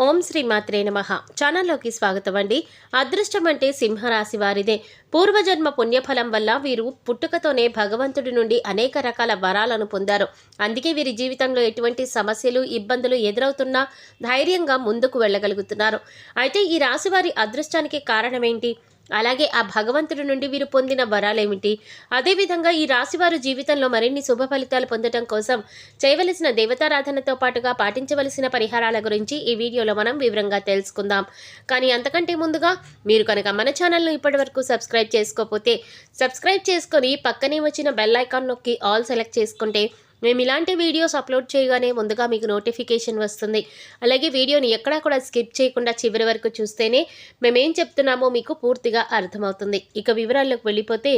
ఓం శ్రీ మాత్రే నమః. ఛానల్లోకి స్వాగతం అండి. అదృష్టం అంటే సింహరాశి వారిదే. పూర్వజన్మ పుణ్యఫలం వల్ల వీరు పుట్టుకతోనే భగవంతుడి నుండి అనేక రకాల వరాలను పొందారు. అందుకే వీరి జీవితంలో ఎటువంటి సమస్యలు ఇబ్బందులు ఎదురవుతున్నా ధైర్యంగా ముందుకు వెళ్ళగలుగుతున్నారు. అయితే ఈ రాశి వారి అదృష్టానికి కారణమేంటి? అలాగే ఆ భగవంతుడి నుండి వీరు పొందిన వరాలేమిటి? అదేవిధంగా ఈ రాశివారు జీవితంలో మరిన్ని శుభ ఫలితాలు పొందడం కోసం చేయవలసిన దేవతారాధనతో పాటుగా పాటించవలసిన పరిహారాల గురించి ఈ వీడియోలో మనం వివరంగా తెలుసుకుందాం. కానీ అంతకంటే ముందుగా మీరు కనుక మన ఛానల్ను ఇప్పటివరకు సబ్స్క్రైబ్ చేసుకోకపోతే సబ్స్క్రైబ్ చేసుకొని పక్కనే వచ్చిన బెల్ ఐకాన్ నొక్కి ఆల్ సెలెక్ట్ చేసుకుంటే మేము ఇలాంటి వీడియోస్ అప్లోడ్ చేయగానే ముందుగా మీకు నోటిఫికేషన్ వస్తుంది. అలాగే వీడియోని ఎక్కడా కూడా స్కిప్ చేయకుండా చివరి వరకు చూస్తేనే మేమేం చెప్తున్నామో మీకు పూర్తిగా అర్థమవుతుంది. ఇక వివరాల్లోకి వెళ్ళిపోతే,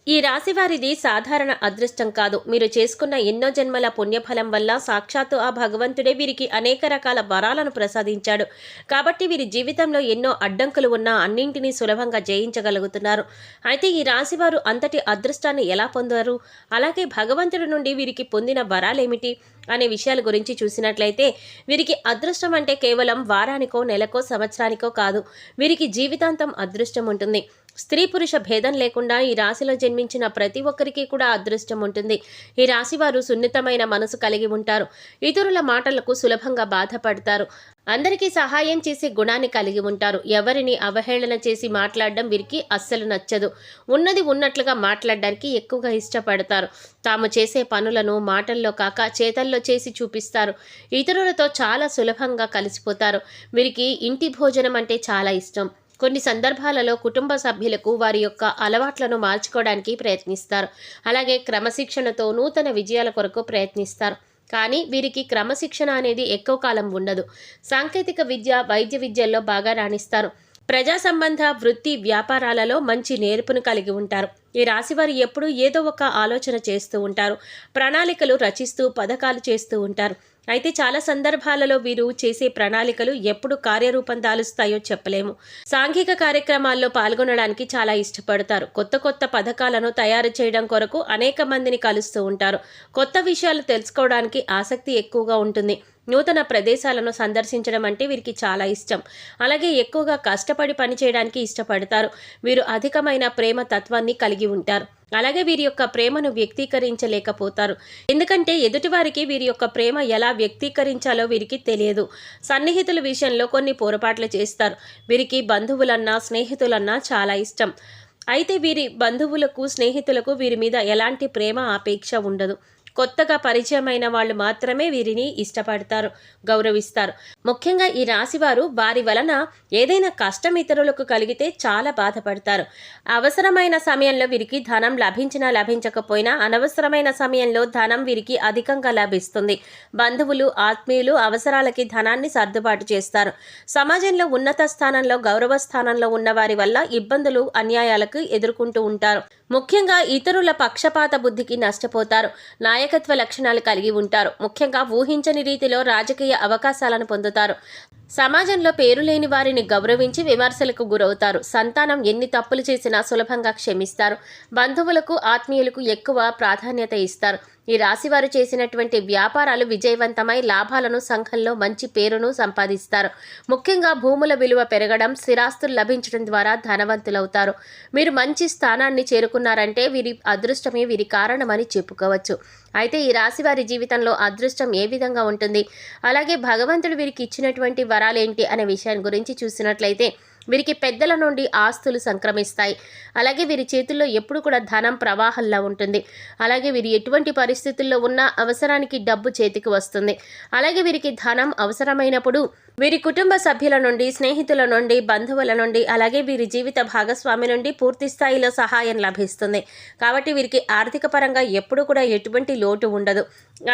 ఈ రాశి వారిది సాధారణ అదృష్టం కాదు. మీరు చేసుకున్న ఎన్నో జన్మల పుణ్యఫలం వల్ల సాక్షాత్తు ఆ భగవంతుడే వీరికి అనేక రకాల వరాలను ప్రసాదించాడు. కాబట్టి వీరి జీవితంలో ఎన్నో అడ్డంకులు ఉన్నా అన్నింటినీ సులభంగా జయించగలుగుతున్నారు. అయితే ఈ రాశి వారు అంతటి అదృష్టాన్ని ఎలా పొందారు? అలాగే భగవంతుడి నుండి వీరికి పొందిన వరాలేమిటి అనే విషయాల గురించి చూసినట్లయితే, వీరికి అదృష్టం అంటే కేవలం వారానికో నెలకో సంవత్సరానికో కాదు. వీరికి జీవితాంతం అదృష్టం ఉంటుంది. స్త్రీ పురుష భేదం లేకుండా ఈ రాశిలో జన్మించిన ప్రతి ఒక్కరికి కూడా అదృష్టం ఉంటుంది. ఈ రాశి వారు సున్నితమైన మనసు కలిగి ఉంటారు. ఇతరుల మాటలకు సులభంగా బాధపడతారు. అందరికీ సహాయం చేసే గుణాన్ని కలిగి ఉంటారు. ఎవరిని అవహేళన చేసి మాట్లాడడం వీరికి అస్సలు నచ్చదు. ఉన్నది ఉన్నట్లుగా మాట్లాడడానికి ఎక్కువగా ఇష్టపడతారు. తాము చేసే పనులను మాటల్లో కాక చేతల్లో చేసి చూపిస్తారు. ఇతరులతో చాలా సులభంగా కలిసిపోతారు. వీరికి ఇంటి భోజనం అంటే చాలా ఇష్టం. కొన్ని సందర్భాలలో కుటుంబ సభ్యులకు వారి యొక్క అలవాట్లను మార్చుకోవడానికి ప్రయత్నిస్తారు. అలాగే క్రమశిక్షణతో నూతన విజయాల కొరకు ప్రయత్నిస్తారు. కానీ వీరికి క్రమశిక్షణ అనేది ఎక్కువ కాలం ఉండదు. సాంకేతిక విద్య, వైద్య విద్యల్లో బాగా రాణిస్తారు. ప్రజా సంబంధ వృత్తి వ్యాపారాలలో మంచి నేర్పును కలిగి ఉంటారు. ఈ రాశివారు ఎప్పుడూ ఏదో ఒక ఆలోచన చేస్తూ ఉంటారు. ప్రణాళికలు రచిస్తూ పథకాలు చేస్తూ ఉంటారు. అయితే చాలా సందర్భాలలో వీరు చేసే ప్రణాళికలు ఎప్పుడు కార్యరూపం దాలుస్తాయో చెప్పలేము. సాంఘిక కార్యక్రమాల్లో పాల్గొనడానికి చాలా ఇష్టపడతారు. కొత్త కొత్త పథకాలను తయారు చేయడం కొరకు అనేక మందిని కలుస్తూ ఉంటారు. కొత్త విషయాలు తెలుసుకోవడానికి ఆసక్తి ఎక్కువగా ఉంటుంది. నూతన ప్రదేశాలను సందర్శించడం అంటే వీరికి చాలా ఇష్టం. అలాగే ఎక్కువగా కష్టపడి పనిచేయడానికి ఇష్టపడతారు. వీరు అధికమైన ప్రేమ తత్వాన్ని కలిగి ఉంటారు. అలాగే వీరి యొక్క ప్రేమను వ్యక్తీకరించలేకపోతారు. ఎందుకంటే ఎదుటివారికి వీరి యొక్క ప్రేమ ఎలా వ్యక్తీకరించాలో వీరికి తెలియదు. సన్నిహితుల విషయంలో కొన్ని పొరపాట్లు చేస్తారు. వీరికి బంధువులన్నా స్నేహితులన్నా చాలా ఇష్టం. అయితే వీరి బంధువులకు స్నేహితులకు వీరి మీద ఎలాంటి ప్రేమ ఆపేక్ష ఉండదు. కొత్తగా పరిచయమైన వాళ్ళు మాత్రమే వీరిని ఇష్టపడతారు, గౌరవిస్తారు. ముఖ్యంగా ఈ రాశివారు వారి వలన ఏదైనా కష్టం ఇతరులకు కలిగితే చాలా బాధపడతారు. అవసరమైన సమయంలో వీరికి ధనం లభించినా లభించకపోయినా అనవసరమైన సమయంలో ధనం వీరికి అధికంగా లభిస్తుంది. బంధువులు, ఆత్మీయులు అవసరాలకి ధనాన్ని సర్దుబాటు చేస్తారు. సమాజంలో ఉన్నత స్థానంలో, గౌరవ స్థానంలో ఉన్న వారి వల్ల ఇబ్బందులు, అన్యాయాలకు ఎదుర్కొంటూ ఉంటారు. ముఖ్యంగా ఇతరుల పక్షపాత బుద్ధికి నష్టపోతారు. నాయకత్వ లక్షణాలు కలిగి ఉంటారు. ముఖ్యంగా ఊహించని రీతిలో రాజకీయ అవకాశాలను పొందుతారు. సమాజంలో పేరు లేని వారిని గౌరవించి విమర్శలకు గురవుతారు. సంతానం ఎన్ని తప్పులు చేసినా సులభంగా క్షమిస్తారు. బంధువులకు, ఆత్మీయులకు ఎక్కువ ప్రాధాన్యత ఇస్తారు. ఈ రాశివారు చేసినటువంటి వ్యాపారాలు విజయవంతమై లాభాలను, సంఘంలో మంచి పేరును సంపాదిస్తారు. ముఖ్యంగా భూముల విలువ పెరగడం, స్థిరాస్తులు లభించడం ద్వారా ధనవంతులవుతారు. మీరు మంచి స్థానాన్ని చేరుకున్నారంటే వీరి అదృష్టమే వీరి కారణమని చెప్పుకోవచ్చు. అయితే ఈ రాశివారి జీవితంలో అదృష్టం ఏ విధంగా ఉంటుంది? అలాగే భగవంతుడు వీరికి ఇచ్చినటువంటి వరాలేంటి అనే విషయాన్ని గురించి చూసినట్లయితే, వీరికి పెద్దల నుండి ఆస్తులు సంక్రమిస్తాయి. అలాగే వీరి చేతుల్లో ఎప్పుడు కూడా ధనం ప్రవాహంలా ఉంటుంది. అలాగే వీరు ఎటువంటి పరిస్థితుల్లో ఉన్నా అవసరానికి డబ్బు చేతికి వస్తుంది. అలాగే వీరికి ధనం అవసరమైనప్పుడు వీరి కుటుంబ సభ్యుల నుండి, స్నేహితుల నుండి, బంధువుల నుండి, అలాగే వీరి జీవిత భాగస్వామి నుండి పూర్తి స్థాయిలో సహాయం లభిస్తుంది. కాబట్టి వీరికి ఆర్థిక పరంగా ఎప్పుడు కూడా ఎటువంటి లోటు ఉండదు.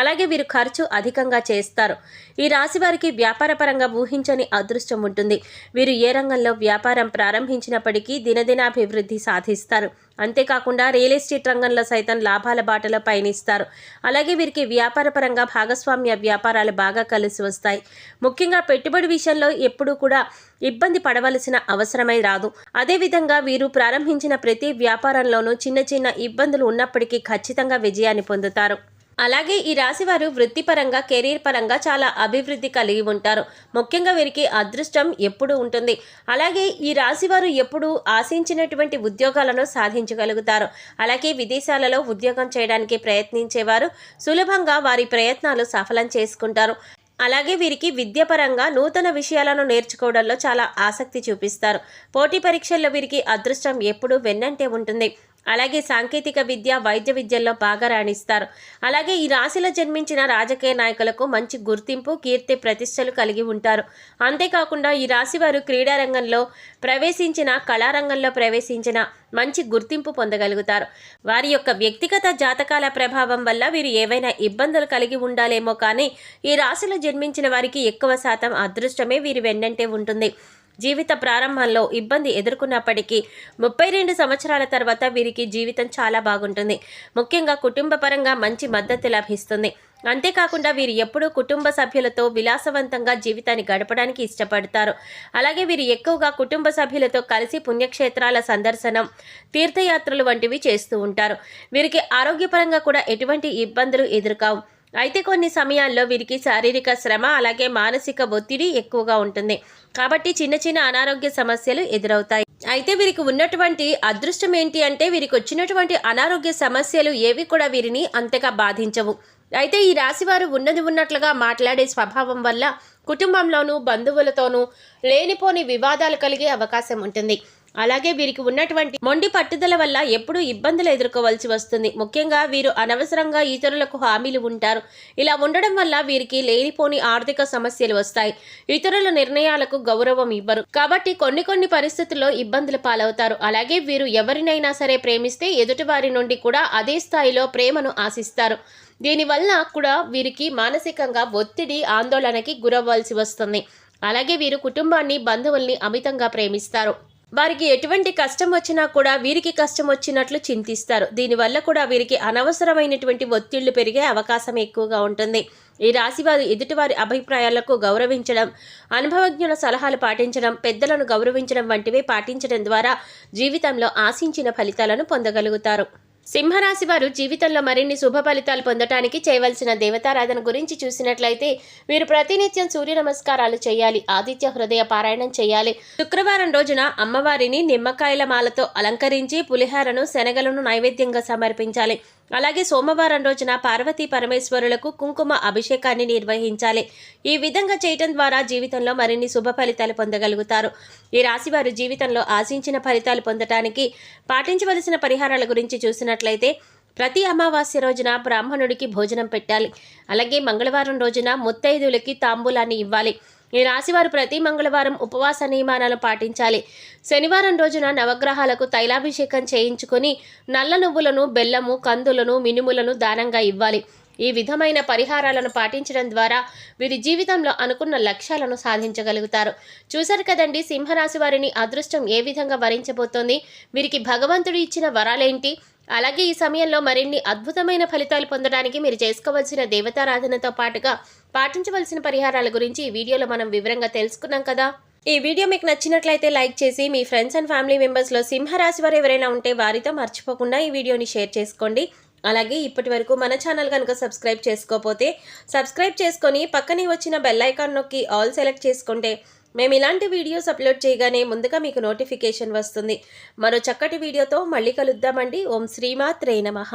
అలాగే వీరు ఖర్చు అధికంగా చేస్తారు. ఈ రాశి వారికి వ్యాపార పరంగా ఊహించని అదృష్టం ఉంటుంది. వీరు ఏ రంగంలో వ్యాపారం ప్రారంభించినప్పటికీ దినదినాభివృద్ధి సాధిస్తారు. అంతేకాకుండా రియల్ ఎస్టేట్ రంగంలో సైతం లాభాల బాటలో పయనిస్తారు. అలాగే వీరికి వ్యాపారపరంగా భాగస్వామ్య వ్యాపారాలు బాగా కలిసి వస్తాయి. ముఖ్యంగా పెట్టుబడి విషయంలో ఎప్పుడూ కూడా ఇబ్బంది పడవలసిన అవసరమై రాదు. అదేవిధంగా వీరు ప్రారంభించిన ప్రతి వ్యాపారంలోనూ చిన్న చిన్న ఇబ్బందులు ఉన్నప్పటికీ ఖచ్చితంగా విజయాన్ని పొందుతారు. అలాగే ఈ రాశి వారు వృత్తిపరంగా కెరీర్ పరంగా చాలా అభివృద్ధి కలిగి ఉంటారు. ముఖ్యంగా వీరికి అదృష్టం ఎప్పుడూ ఉంటుంది. అలాగే ఈ రాశి వారు ఎప్పుడు ఆశించినటువంటి ఉద్యోగాలను సాధించగలుగుతారు. అలాగే విదేశాలలో ఉద్యోగం చేయడానికి ప్రయత్నించేవారు సులభంగా వారి ప్రయత్నాలు సఫలం చేసుకుంటారు. అలాగే వీరికి విద్యాపరంగా నూతన విషయాలను నేర్చుకోవడంలో చాలా ఆసక్తి చూపిస్తారు. పోటీ పరీక్షల్లో వీరికి అదృష్టం ఎప్పుడూ వెన్నంటే ఉంటుంది. అలాగే సాంకేతిక విద్య, వైద్య విద్యల్లో బాగా రాణిస్తారు. అలాగే ఈ రాశిలో జన్మించిన రాజకీయ నాయకులకు మంచి గుర్తింపు, కీర్తి ప్రతిష్టలు కలిగి ఉంటారు. అంతేకాకుండా ఈ రాశి వారు క్రీడారంగంలో ప్రవేశించిన, కళారంగంలో ప్రవేశించిన మంచి గుర్తింపు పొందగలుగుతారు. వారి యొక్క వ్యక్తిగత జాతకాల ప్రభావం వల్ల వీరు ఏవైనా ఇబ్బందులు కలిగి ఉండాలేమో కానీ ఈ రాశిలో జన్మించిన వారికి ఎక్కువ శాతం అదృష్టమే వీరి వెన్నంటే ఉంటుంది. జీవిత ప్రారంభంలో ఇబ్బంది ఎదుర్కొన్నప్పటికీ 32 సంవత్సరాల తర్వాత వీరికి జీవితం చాలా బాగుంటుంది. ముఖ్యంగా కుటుంబ పరంగా మంచి మద్దతు లభిస్తుంది. అంతేకాకుండా వీరు ఎప్పుడూ కుటుంబ సభ్యులతో విలాసవంతంగా జీవితాన్ని గడపడానికి ఇష్టపడతారు. అలాగే వీరు ఎక్కువగా కుటుంబ సభ్యులతో కలిసి పుణ్యక్షేత్రాల సందర్శనం, తీర్థయాత్రలు వంటివి చేస్తూ ఉంటారు. వీరికి ఆరోగ్యపరంగా కూడా ఎటువంటి ఇబ్బందులు ఎదురుకావు. అయితే కొన్ని సమయాల్లో వీరికి శారీరక శ్రమ, అలాగే మానసిక ఒత్తిడి ఎక్కువగా ఉంటుంది. కాబట్టి చిన్న చిన్న అనారోగ్య సమస్యలు ఎదురవుతాయి. అయితే వీరికి ఉన్నటువంటి అదృష్టం ఏంటి అంటే వీరికి వచ్చినటువంటి అనారోగ్య సమస్యలు ఏవి కూడా వీరిని అంతగా బాధించవు. అయితే ఈ రాశి వారు ఉన్నది ఉన్నట్లుగా మాట్లాడే స్వభావం వల్ల కుటుంబంలోనూ బంధువులతోనూ లేనిపోని వివాదాలు కలిగే అవకాశం ఉంటుంది. అలాగే వీరికి ఉన్నటువంటి మొండి పట్టుదల వల్ల ఎప్పుడూ ఇబ్బందులు ఎదుర్కోవాల్సి వస్తుంది. ముఖ్యంగా వీరు అనవసరంగా ఇతరులకు హామీలు ఉంటారు. ఇలా ఉండడం వల్ల వీరికి లేనిపోని ఆర్థిక సమస్యలు వస్తాయి. ఇతరుల నిర్ణయాలకు గౌరవం ఇవ్వరు. కాబట్టి కొన్ని పరిస్థితుల్లో ఇబ్బందులు పాలవుతారు. అలాగే వీరు ఎవరినైనా సరే ప్రేమిస్తే ఎదుటి వారి నుండి కూడా అదే స్థాయిలో ప్రేమను ఆశిస్తారు. దీనివల్ల కూడా వీరికి మానసికంగా ఒత్తిడి, ఆందోళనకి గురవ్వాల్సి వస్తుంది. అలాగే వీరు కుటుంబాన్ని, బంధువుల్ని అమితంగా ప్రేమిస్తారు. వారికి ఎటువంటి కష్టం వచ్చినా కూడా వీరికి కష్టం వచ్చినట్లు చింతిస్తారు. దీనివల్ల కూడా వీరికి అనవసరమైనటువంటి ఒత్తిళ్లు పెరిగే అవకాశం ఎక్కువగా ఉంటుంది. ఈ రాశివారు ఎదుటివారి అభిప్రాయాలకు గౌరవించడం, అనుభవజ్ఞుల సలహాలు పాటించడం, పెద్దలను గౌరవించడం వంటివి పాటించడం ద్వారా జీవితంలో ఆశించిన ఫలితాలను పొందగలుగుతారు. సింహరాశి వారు జీవితంలో మరిన్ని శుభ ఫలితాలు పొందటానికి చేయవలసిన దేవతారాధన గురించి చూసినట్లయితే వీరు ప్రతినిత్యం సూర్య నమస్కారాలు చేయాలి. ఆదిత్య హృదయ పారాయణం చేయాలి. శుక్రవారం రోజున అమ్మవారిని నిమ్మకాయల మాలతో అలంకరించి పులిహారను, శనగలను నైవేద్యంగా సమర్పించాలి. అలాగే సోమవారం రోజున పార్వతీ పరమేశ్వరులకు కుంకుమ అభిషేకాన్ని నిర్వహించాలి. ఈ విధంగా చేయటం ద్వారా జీవితంలో మరిన్ని శుభ ఫలితాలు పొందగలుగుతారు. ఈ రాశివారు జీవితంలో ఆశించిన ఫలితాలు పొందటానికి పాటించవలసిన పరిహారాల గురించి చూసినట్లయితే ప్రతి అమావాస్య రోజున బ్రాహ్మణుడికి భోజనం పెట్టాలి. అలాగే మంగళవారం రోజున ముత్తైదువులకి తాంబూలాన్ని ఇవ్వాలి. ఈ రాశివారు ప్రతి మంగళవారం ఉపవాస నియమాలను పాటించాలి. శనివారం రోజున నవగ్రహాలకు తైలాభిషేకం చేయించుకొని నల్ల నువ్వులను, బెల్లము, కందులను, మినుములను దానంగా ఇవ్వాలి. ఈ విధమైన పరిహారాలను పాటించడం ద్వారా వీరి జీవితంలో అనుకున్న లక్ష్యాలను సాధించగలుగుతారు. చూశారు కదండి, సింహరాశి వారిని అదృష్టం ఏ విధంగా వరించబోతోంది, వీరికి భగవంతుడు ఇచ్చిన వరాలేంటి, అలాగే ఈ సమయంలో మరిన్ని అద్భుతమైన ఫలితాలు పొందడానికి మీరు చేసుకోవాల్సిన దేవతారాధనతో పాటుగా పాటించవలసిన పరిహారాల గురించి ఈ వీడియోలో మనం వివరంగా తెలుసుకున్నాం కదా. ఈ వీడియో మీకు నచ్చినట్లయితే లైక్ చేసి మీ ఫ్రెండ్స్ అండ్ ఫ్యామిలీ మెంబర్స్లో సింహరాశి వారు ఎవరైనా ఉంటే వారితో మర్చిపోకుండా ఈ వీడియోని షేర్ చేసుకోండి. అలాగే ఇప్పటి వరకు మన ఛానల్ కనుక సబ్స్క్రైబ్ చేసుకోకపోతే సబ్స్క్రైబ్ చేసుకొని పక్కనే వచ్చిన బెల్ ఐకాన్ నొక్కి ఆల్ సెలెక్ట్ చేసుకుంటే మేము ఇలాంటి వీడియోస్ అప్లోడ్ చేయగానే ముందుగా మీకు నోటిఫికేషన్ వస్తుంది. మరో చక్కటి వీడియోతో మళ్ళీ కలుద్దామండి. ఓం శ్రీమాత్రే నమః.